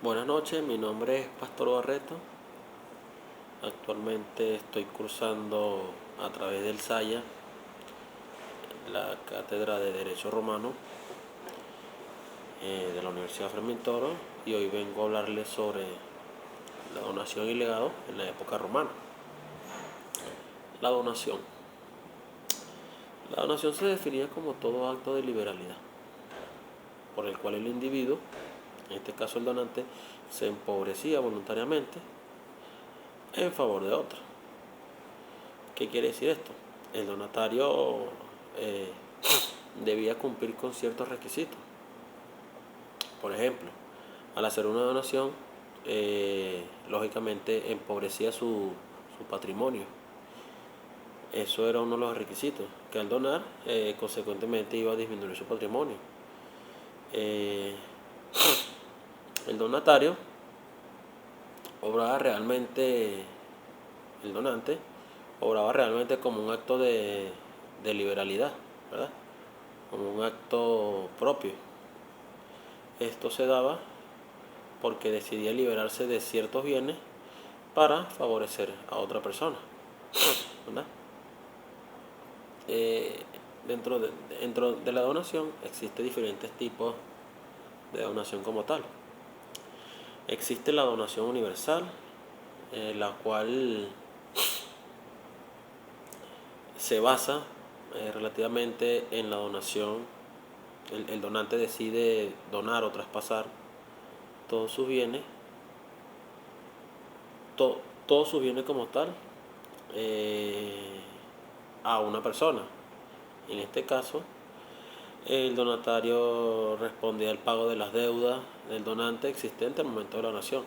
Buenas noches, mi nombre es Pastor Barreto. Actualmente estoy cursando a través del SAYA la cátedra de Derecho Romano de la Universidad Fermín Toro, y hoy vengo a hablarles sobre la donación y legado en la época romana. La donación. La donación se definía como todo acto de liberalidad por el cual el individuo, en este caso el donante, se empobrecía voluntariamente en favor de otro. ¿Qué quiere decir esto? El donatario eh, debía cumplir con ciertos requisitos. Por ejemplo, al hacer una donación, lógicamente empobrecía su patrimonio. Eso era uno de los requisitos, que al donar, consecuentemente iba a disminuir su patrimonio. El donatario obraba realmente, el donante obraba realmente como un acto de liberalidad, ¿verdad? Como un acto propio. Esto se daba porque decidía liberarse de ciertos bienes para favorecer a otra persona, ¿verdad? Eh, dentro de la donación existen diferentes tipos de donación como tal. Existe la donación universal, la cual se basa relativamente en la donación. El donante decide donar o traspasar todos sus bienes, todos sus bienes como tal, eh, a una persona. En este caso, el donatario responde al pago de las deudas del donante existente al momento de la donación.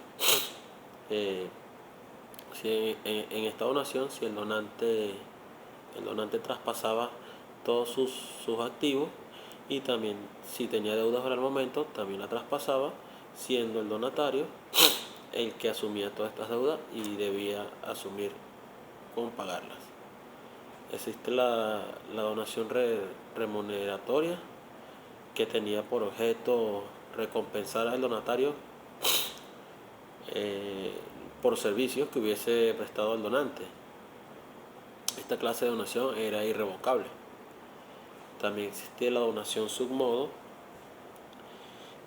Si en esta donación, si el donante traspasaba todos sus activos, y también si tenía deudas para el momento, también la traspasaba, siendo el donatario el que asumía todas estas deudas y debía asumir con pagarlas. Existe la donación remuneratoria, que tenía por objeto recompensar al donatario eh, por servicios que hubiese prestado al donante. Esta clase de donación era irrevocable. También existía la donación submodo,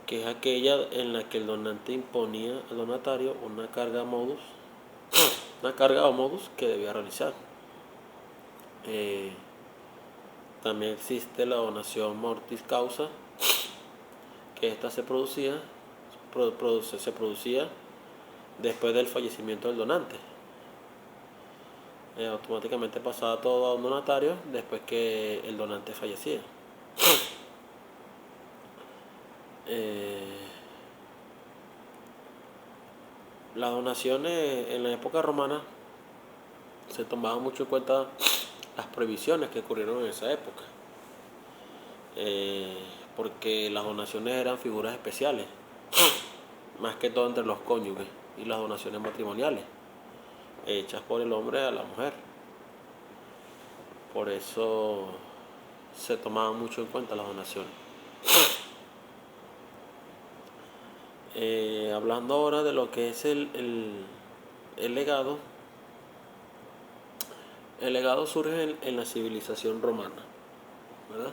que es aquella en la que el donante imponía al donatario una carga o modus que debía realizar. También existe la donación mortis causa, que esta se producía después del fallecimiento del donante. Automáticamente pasaba todo a un donatario después que el donante fallecía. Las donaciones en la época romana se tomaban mucho en cuenta las prohibiciones que ocurrieron en esa época, porque las donaciones eran figuras especiales, más que todo entre los cónyuges, y las donaciones matrimoniales hechas por el hombre a la mujer. Por eso se tomaban mucho en cuenta las donaciones. Hablando ahora de lo que es el legado. El legado surge en la civilización romana, ¿verdad?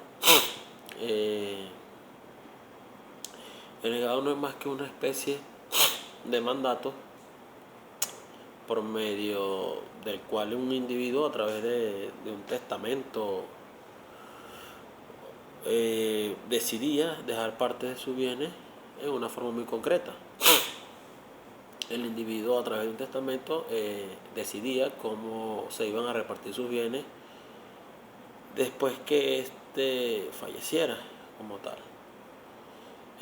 El legado no es más que una especie de mandato por medio del cual un individuo, a través de un testamento, decidía dejar parte de sus bienes en una forma muy concreta. El individuo, a través de un testamento, decidía cómo se iban a repartir sus bienes después que éste falleciera como tal.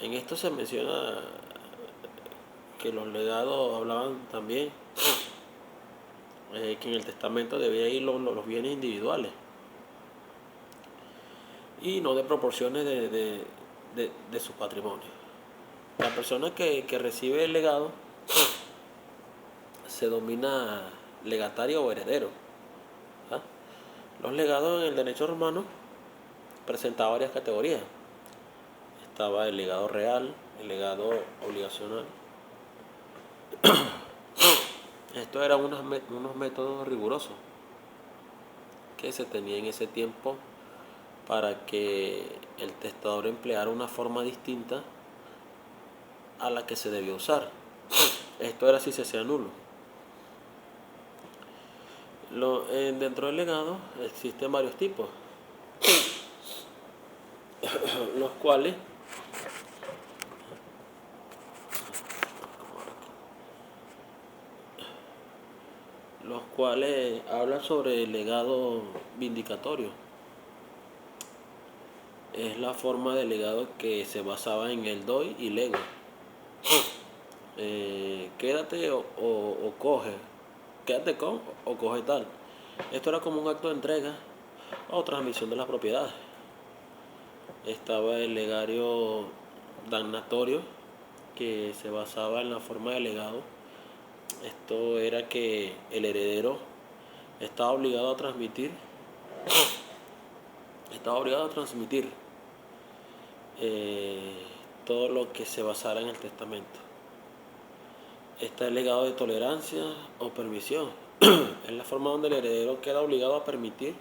En esto se menciona que los legados hablaban también que en el testamento debía ir los bienes individuales y no de proporciones de su patrimonio. La persona que recibe el legado se denomina legatario o heredero. ¿Ah? Los legados en el derecho romano presentaban varias categorías. Estaba el legado real, el legado obligacional, Estos eran unos métodos rigurosos que se tenía en ese tiempo para que el testador empleara una forma distinta a la que se debió usar. Esto era si se hacía nulo. Dentro del legado existen varios tipos, los cuales hablan sobre el legado vindicatorio. Es la forma de legado que se basaba en el doy y lego. Quédate o coge, quédate con o coge tal. Esto era como un acto de entrega o transmisión de las propiedades. Estaba el legario damnatorio, que se basaba en la forma de legado. Esto era que el heredero estaba obligado a transmitir todo lo que se basara en el testamento. Está el legado de tolerancia o permisión. Es la forma donde el heredero queda obligado a permitir.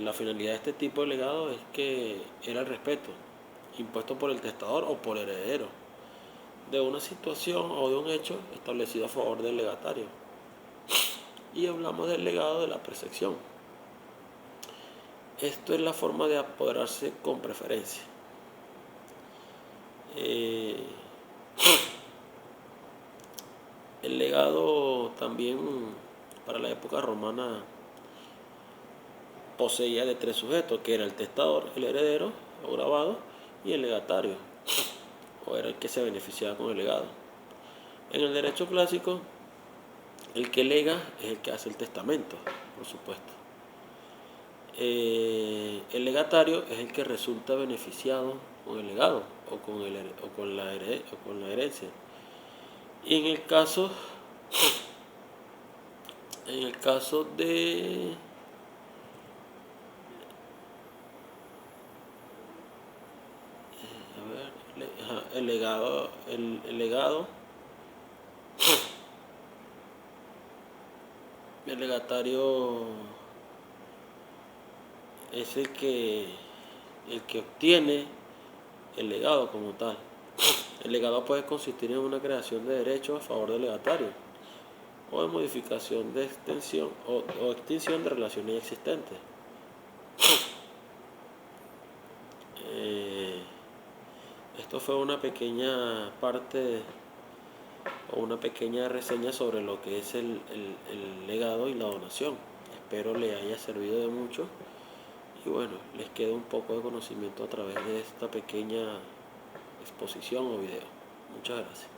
La finalidad de este tipo de legado es que era el respeto impuesto por el testador o por el heredero de una situación o de un hecho establecido a favor del legatario. Y hablamos del legado de la precepción. Esto es la forma de apoderarse con preferencia. El legado también para la época romana poseía de 3 sujetos, que era el testador, el heredero o grabado y el legatario, o era el que se beneficiaba con el legado. En el derecho clásico, el que lega es el que hace el testamento, por supuesto. El legatario es el que resulta beneficiado con el legado o con la herencia. Y en el caso de el legado, el legatario es el que obtiene el legado como tal. El legado puede consistir en una creación de derechos a favor del legatario o en modificación de extensión o extinción de relaciones existentes. Esto fue una pequeña parte o una pequeña reseña sobre lo que es el legado y la donación. Espero les haya servido de mucho y bueno, les quede un poco de conocimiento a través de esta pequeña exposición o video. Muchas gracias.